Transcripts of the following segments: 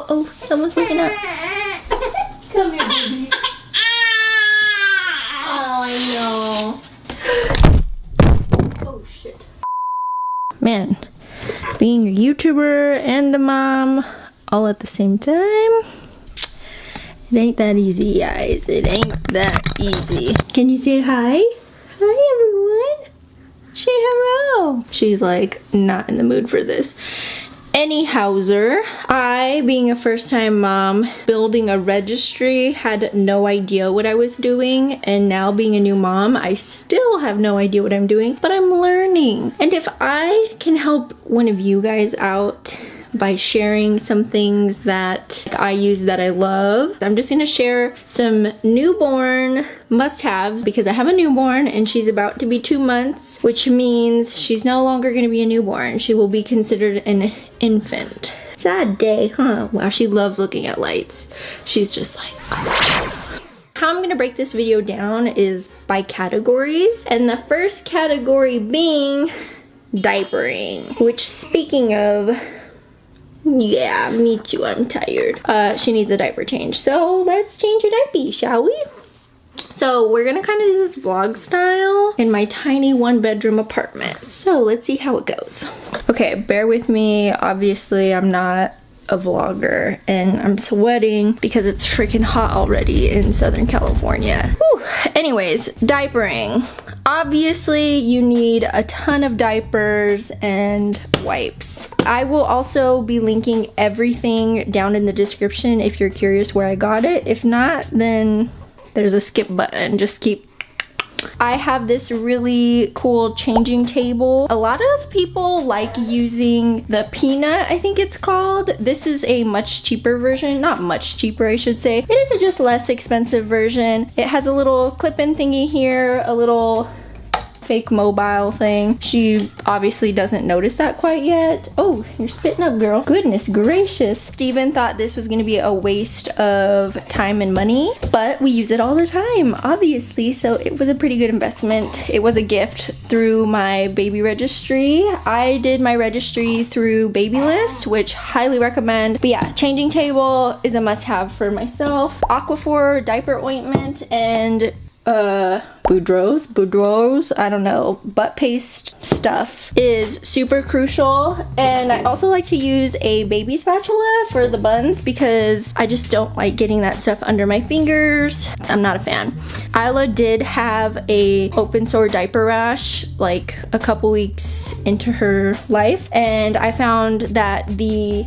Uh-oh, someone's waking up. Come here, baby. Oh, I know. Oh, shit. Man, being a YouTuber and a mom all at the same time, it ain't that easy, guys. It ain't that easy. Can you say hi? Hi, everyone. Say hello. She's like not in the mood for this. Anyhowser, I, being a first-time mom, building a registry, had no idea what I was doing, and now being a new mom, I still have no idea what I'm doing, but I'm learning. And if I can help one of you guys out by sharing some things that I use that I love, I'm just gonna share some newborn must-haves because I have a newborn and she's about to be 2 months, which means she's no longer gonna be a newborn. She will be considered an infant. Sad day, huh? Wow, she loves looking at lights. She's just like, how I'm gonna break this video down is by categories, and the first category being diapering, which, speaking of, yeah, me too, I'm tired. She needs a diaper change. So let's change her diaper, shall we? So we're gonna kind of do this vlog style in my tiny 1-bedroom apartment. So let's see how it goes. Okay, bear with me. Obviously, I'm not a vlogger and I'm sweating because it's freaking hot already in Southern California. Whew. Anyways, diapering. Obviously, you need a ton of diapers and wipes. I will also be linking everything down in the description if you're curious where I got it. If not, then there's a skip button. Just keep. I have this really cool changing table. A lot of people like using the Peanut, I think it's called. This is a much cheaper version. Not much cheaper, I should say. It is a just less expensive version. It has a little clip-in thingy here, a little fake mobile thing. She obviously doesn't notice that quite yet. Oh, you're spitting up, girl. Goodness gracious. Steven thought this was gonna be a waste of time and money, but we use it all the time, obviously, so it was a pretty good investment. It was a gift through my baby registry. I did my registry through Babylist, which highly recommend. But yeah, changing table is a must-have for myself. Aquaphor diaper ointment and Boudreaux's, I don't know, butt paste stuff is super crucial. And I also like to use a baby spatula for the buns because I just don't like getting that stuff under my fingers. I'm not a fan. Isla did have a open sore diaper rash like a couple weeks into her life, and I found that the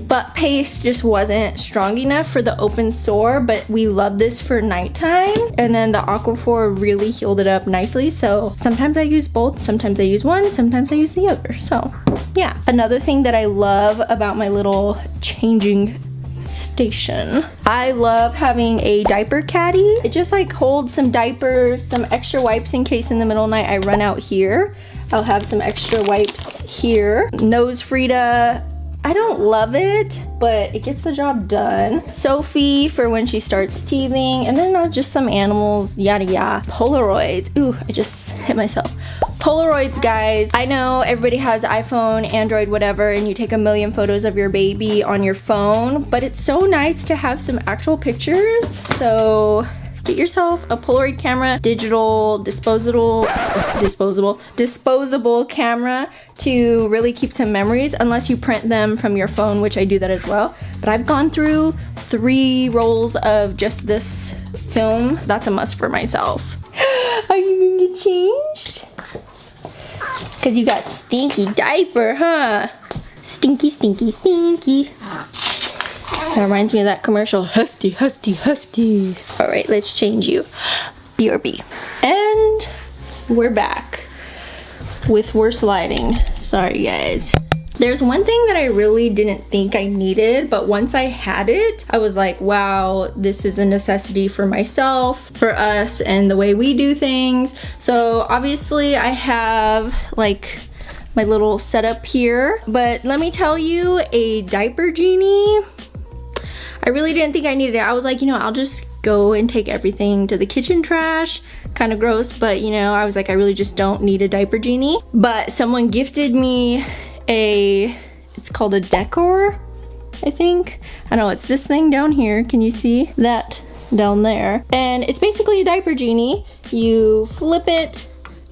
butt paste just wasn't strong enough for the open sore, but we love this for nighttime, and then the Aquaphor really healed it up nicely. So sometimes I use both, sometimes I use one, sometimes I use the other. So yeah, another thing that I love about my little changing station, I love having a diaper caddy. It just like holds some diapers, some extra wipes in case in the middle of the night I run out here. I'll have some extra wipes here. Nose Frida, I don't love it, but it gets the job done. Sophie for when she starts teething, and then just some animals, yada yada. Polaroids, ooh, I just hit myself. Polaroids, guys. I know everybody has iPhone, Android, whatever, and you take a million photos of your baby on your phone, but it's so nice to have some actual pictures. So get yourself a Polaroid camera, digital, disposable camera to really keep some memories, unless you print them from your phone, which I do that as well. But I've gone through 3 rolls of just this film. That's a must for myself. Are you gonna get changed? Because you got stinky diaper, huh? Stinky, stinky, stinky. That reminds me of that commercial, hefty, hefty, hefty. All right, let's change you. BRB. And we're back with worse lighting. Sorry, guys. There's one thing that I really didn't think I needed, but once I had it, I was like, wow, this is a necessity for myself, for us, and the way we do things. So obviously I have like my little setup here, but let me tell you, a diaper genie, I really didn't think I needed it. I was like, you know, I'll just go and take everything to the kitchen trash. Kind of gross, but you know, I was like, I really just don't need a diaper genie. But someone gifted me it's called a decor I think. I don't know, it's this thing down here. Can you see that down there? And it's basically a diaper genie. You flip it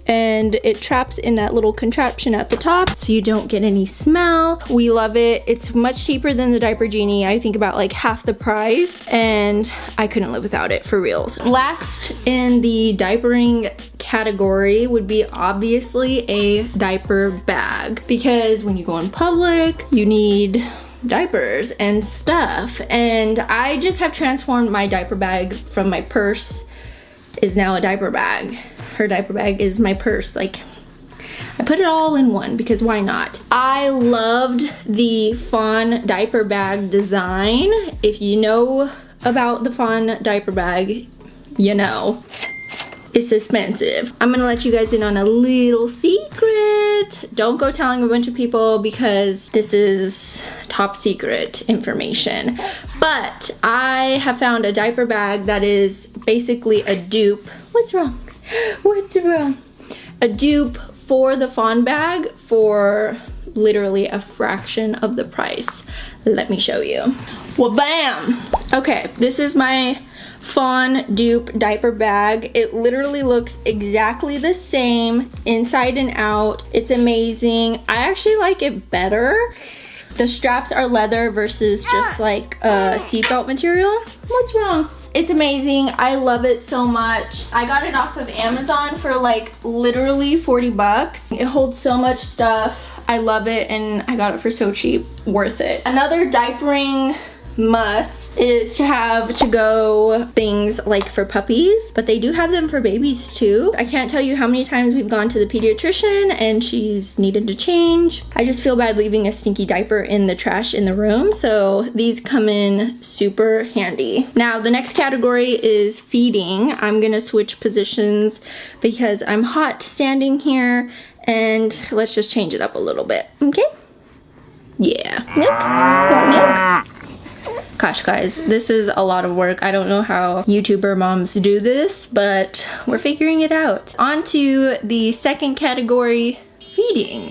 and it traps in that little contraption at the top so you don't get any smell. We love it. It's much cheaper than the diaper genie. I think about like half the price, and I couldn't live without it, for reals. Last in the diapering category would be obviously a diaper bag, because when you go in public, you need diapers and stuff. And I just have transformed my diaper bag from my purse is now a diaper bag. Her diaper bag is my purse. Like, I put it all in one because why not? I loved the fawn diaper bag design. If you know about the fawn diaper bag, you know. It's expensive. I'm gonna let you guys in on a little secret. Don't go telling a bunch of people because this is top secret information. But I have found a diaper bag that is basically a dupe. What's wrong? What's wrong? A dupe for the fawn bag for literally a fraction of the price. Let me show you. Well, bam! Okay, this is my fawn dupe diaper bag. It literally looks exactly the same inside and out. It's amazing. I actually like it better. The straps are leather versus just like a seatbelt material. What's wrong? It's amazing. I love it so much. I got it off of Amazon for like literally 40 bucks. It holds so much stuff. I love it, and I got it for so cheap. Worth it. Another diapering must is to have to-go things like for puppies, but they do have them for babies too. I can't tell you how many times we've gone to the pediatrician and she's needed to change. I just feel bad leaving a stinky diaper in the trash in the room, so these come in super handy. Now the next category is feeding. I'm gonna switch positions because I'm hot standing here, and let's just change it up a little bit, okay? Yeah. Milk? Want milk? Gosh, guys, this is a lot of work. I don't know how YouTuber moms do this, but we're figuring it out. On to the second category, feeding,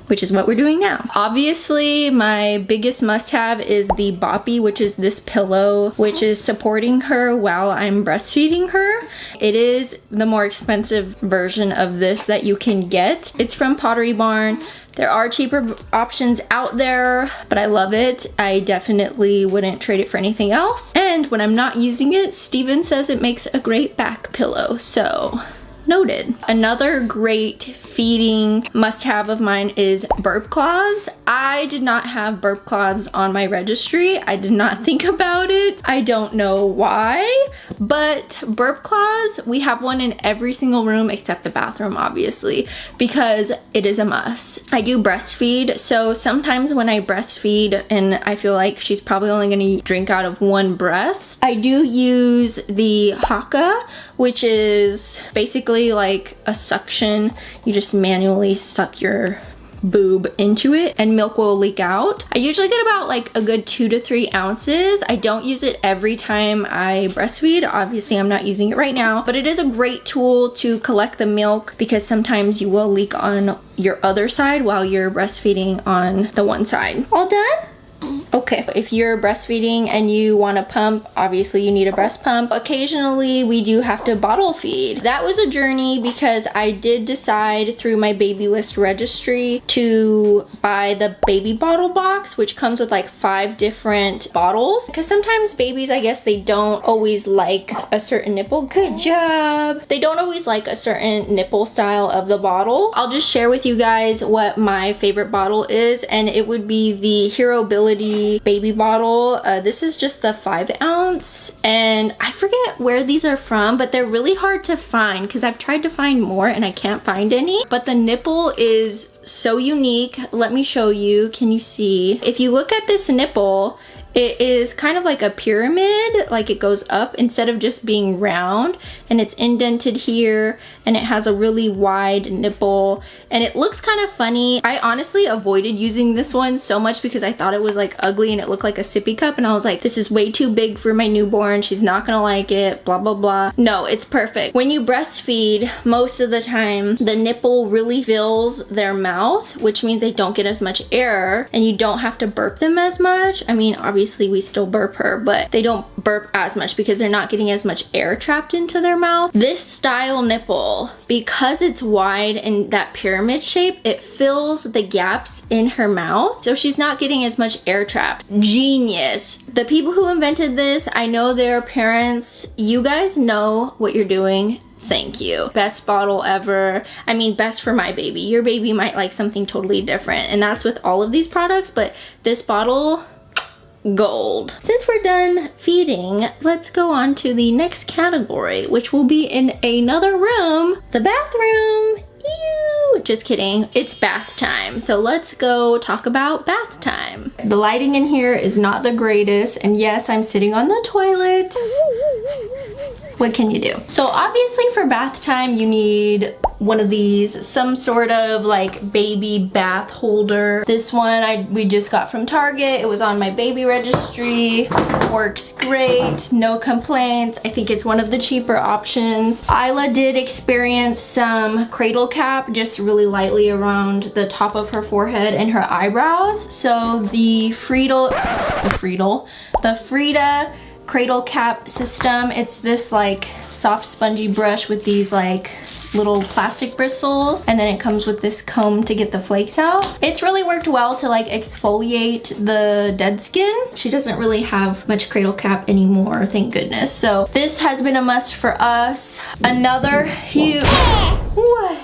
which is what we're doing now. Obviously, my biggest must-have is the Boppy, which is this pillow, which is supporting her while I'm breastfeeding her. It is the more expensive version of this that you can get. It's from Pottery Barn. There are cheaper options out there, but I love it. I definitely wouldn't trade it for anything else. And when I'm not using it, Steven says it makes a great back pillow, so noted. Another great feeding must-have of mine is burp cloths. I did not have burp cloths on my registry. I did not think about it. I don't know why, but burp cloths, we have one in every single room except the bathroom, obviously, because it is a must. I do breastfeed, so sometimes when I breastfeed and I feel like she's probably only gonna drink out of one breast, I do use the Haka, which is basically like a suction. You just manually suck your boob into it and milk will leak out. I usually get about like a good 2 to 3 ounces. I don't use it every time I breastfeed. Obviously, I'm not using it right now, but it is a great tool to collect the milk because sometimes you will leak on your other side while you're breastfeeding on the one side. All done? Okay, if you're breastfeeding and you want to pump, obviously you need a breast pump. Occasionally we do have to bottle feed. That was a journey because I did decide through my baby list registry to buy the baby bottle box, which comes with like 5 different bottles, because sometimes babies, I guess, they don't always like a certain nipple. Good job. They don't always like a certain nipple style of the bottle. I'll just share with you guys what my favorite bottle is, and it would be the Hero Ability baby bottle. This is just the 5 ounce, and I forget where these are from, but they're really hard to find because I've tried to find more and I can't find any. But the nipple is so unique. Let me show you. Can you see? If you look at this nipple, It is kind of like a pyramid, like it goes up instead of just being round, and it's indented here, and it has a really wide nipple, and it looks kind of funny. I honestly avoided using this one so much because I thought it was like ugly and it looked like a sippy cup, and I was like, this is way too big for my newborn, she's not gonna like it, blah blah blah. No, it's perfect. When you breastfeed, most of the time the nipple really fills their mouth, which means they don't get as much air, and you don't have to burp them as much. I mean, obviously we still burp her, but they don't burp as much because they're not getting as much air trapped into their mouth. This style nipple, because it's wide and that pyramid shape, it fills the gaps in her mouth, so she's not getting as much air trapped. Genius. The people who invented this, I know they're parents. You guys know what you're doing. Thank you. Best bottle ever. I mean, best for my baby. Your baby might like something totally different, and that's with all of these products, but this bottle, gold. Since we're done feeding, let's go on to the next category, which will be in another room, the bathroom. Ew, just kidding. It's bath time. So let's go talk about bath time. The lighting in here is not the greatest, and yes, I'm sitting on the toilet. What can you do? So obviously for bath time, you need one of these, some sort of like baby bath holder. This one we just got from Target. It was on my baby registry. Works great, no complaints. I think it's one of the cheaper options. Isla did experience some cradle cap just really lightly around the top of her forehead and her eyebrows. So the Frida cradle cap system, it's this like soft spongy brush with these like little plastic bristles, and then it comes with this comb to get the flakes out. It's really worked well to like exfoliate the dead skin. She doesn't really have much cradle cap anymore, thank goodness. So this has been a must for us. Another huge what?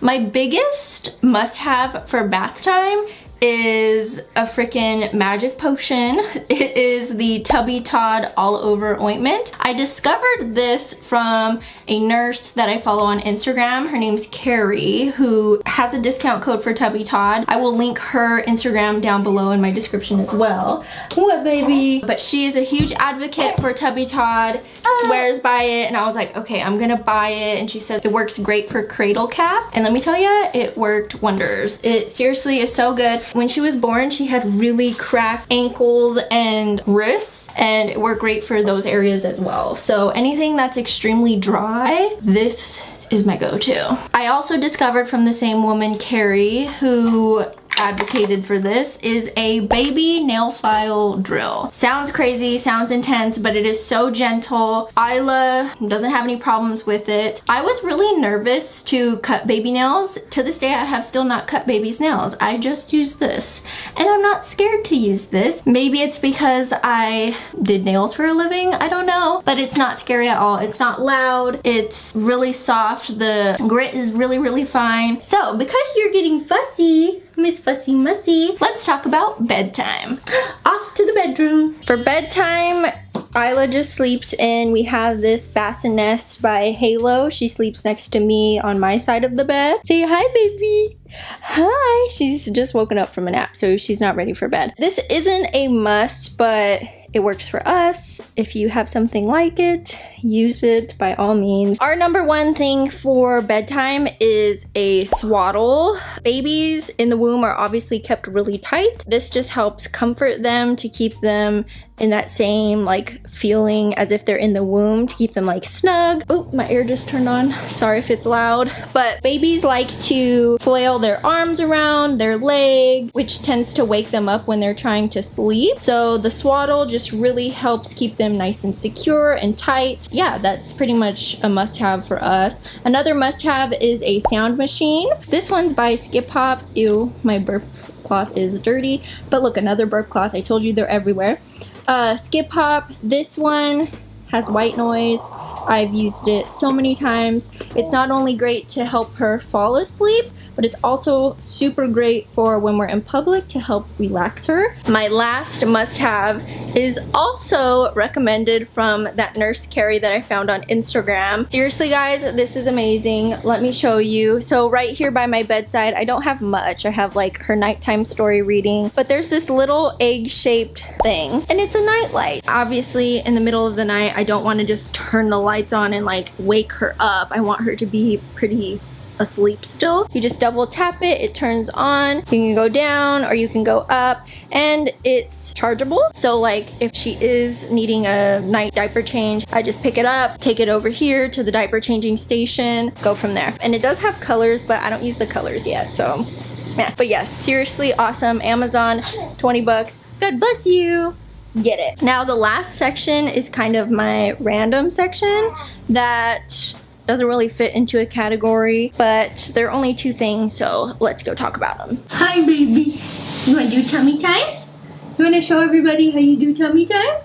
My biggest must-have for bath time is a freaking magic potion. It is the Tubby Todd all over ointment. I discovered this from a nurse that I follow on Instagram. Her name's Karrie, who has a discount code for Tubby Todd. I will link her Instagram down below in my description as well. What, baby? But she is a huge advocate for Tubby Todd, swears by it, and I was like, okay, I'm gonna buy it. And she says it works great for cradle cap, and let me tell you, it worked wonders. It seriously is so good. When she was born, she had really cracked ankles and wrists, and it worked great for those areas as well. So anything that's extremely dry, this is my go-to. I also discovered from the same woman, Karrie, who advocated for this, is a baby nail file drill. Sounds crazy, sounds intense, but it is so gentle. Isla doesn't have any problems with it. I was really nervous to cut baby nails. To this day, I have still not cut baby's nails. I just use this, and I'm not scared to use this. Maybe it's because I did nails for a living, I don't know, but it's not scary at all. It's not loud, it's really soft. The grit is really fine. So because you're getting fussy, Miss Fussy Mussy, let's talk about bedtime. Off to the bedroom. For bedtime, Isla just sleeps in. We have this bassinet by Halo. She sleeps next to me on my side of the bed. Say hi, baby. Hi. She's just woken up from a nap, so she's not ready for bed. This isn't a must, but it works for us. If you have something like it, use it by all means. Our number one thing for bedtime is a swaddle. Babies in the womb are obviously kept really tight. This just helps comfort them, to keep them in that same like feeling as if they're in the womb, to keep them like snug. Oh, my air just turned on. Sorry if it's loud. But babies like to flail their arms around, their legs, which tends to wake them up when they're trying to sleep. So the swaddle just really helps keep them nice and secure and tight. Yeah, that's pretty much a must-have for us. Another must-have is a sound machine. This one's by Skip Hop. Ew, my burp cloth is dirty. But look, another burp cloth. I told you they're everywhere. Skip Hop, this one has white noise. I've used it so many times. It's not only great to help her fall asleep, but it's also super great for when we're in public to help relax her. My last must-have is also recommended from that nurse Karrie that I found on Instagram. Seriously guys, this is amazing. Let me show you. So right here by my bedside, I don't have much. I have like her nighttime story reading, but there's this little egg-shaped thing and it's a nightlight. Obviously in the middle of the night, I don't want to just turn the lights on and like wake her up. I want her to be pretty asleep still. You just double tap it, it turns on. You can go down or you can go up, and it's chargeable. So like if she is needing a night diaper change, I just pick it up, take it over here to the diaper changing station, go from there. And it does have colors, but I don't use the colors yet, so yeah. But yes, seriously awesome. Amazon, 20 bucks. God bless you. Get it. Now the last section is kind of my random section that doesn't really fit into a category, but there are only 2 things, so let's go talk about them. Hi baby, you want to do tummy time? You want to show everybody how you do tummy time?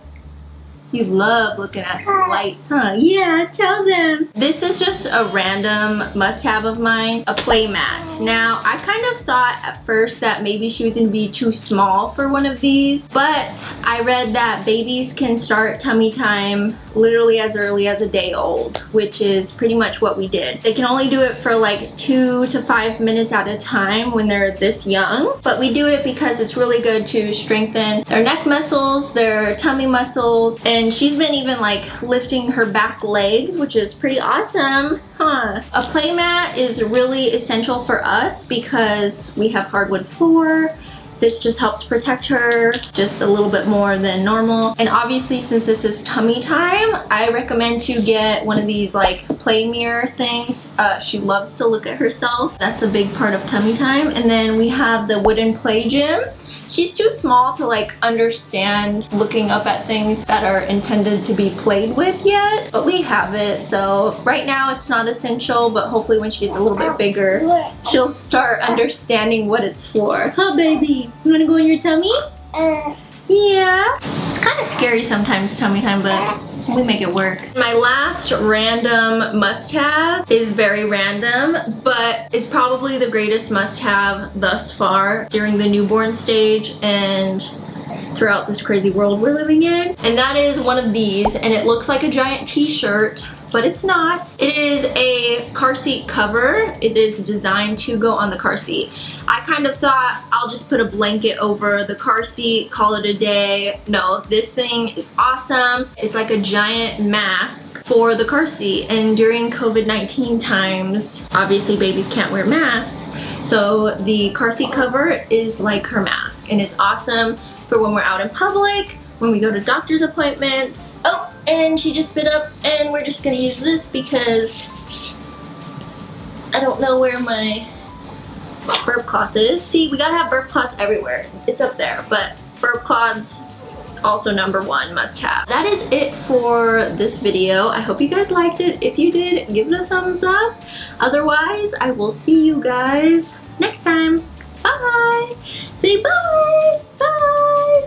You love looking at the lights, huh? Yeah, tell them. This is just a random must-have of mine, a play mat. Now, I kind of thought at first that maybe she was gonna be too small for one of these, but I read that babies can start tummy time literally as early as a day old, which is pretty much what we did. They can only do it for like 2 to 5 minutes at a time when they're this young, but we do it because it's really good to strengthen their neck muscles, their tummy muscles, and she's been even like lifting her back legs, which is pretty awesome, huh? A play mat is really essential for us because we have hardwood floor. This just helps protect her just a little bit more than normal. And obviously since this is tummy time, I recommend to get one of these like play mirror things. She loves to look at herself. That's a big part of tummy time. And then we have the wooden play gym. She's too small to like understand looking up at things that are intended to be played with yet, but we have it. So right now it's not essential, but hopefully when she gets a little bit bigger, she'll start understanding what it's for. Huh, baby? You wanna go in your tummy? Yeah. It's kind of scary sometimes, tummy time, but we make it work. My last random must-have is very random, but is probably the greatest must-have thus far during the newborn stage and throughout this crazy world we're living in. And that is one of these, and it looks like a giant t-shirt, but it's not. It is a car seat cover. It is designed to go on the car seat. I kind of thought I'll just put a blanket over the car seat, call it a day. No, this thing is awesome. It's like a giant mask for the car seat. And during COVID-19 times, obviously babies can't wear masks. So the car seat cover is like her mask, and it's awesome for when we're out in public, when we go to doctor's appointments. Oh, and she just spit up, and we're just gonna use this because I don't know where my burp cloth is. See, we gotta have burp cloths everywhere. It's up there, but burp cloths also #1 must have. That is it for this video. I hope you guys liked it. If you did, give it a thumbs up. Otherwise, I will see you guys next time. Bye. Say bye. Bye.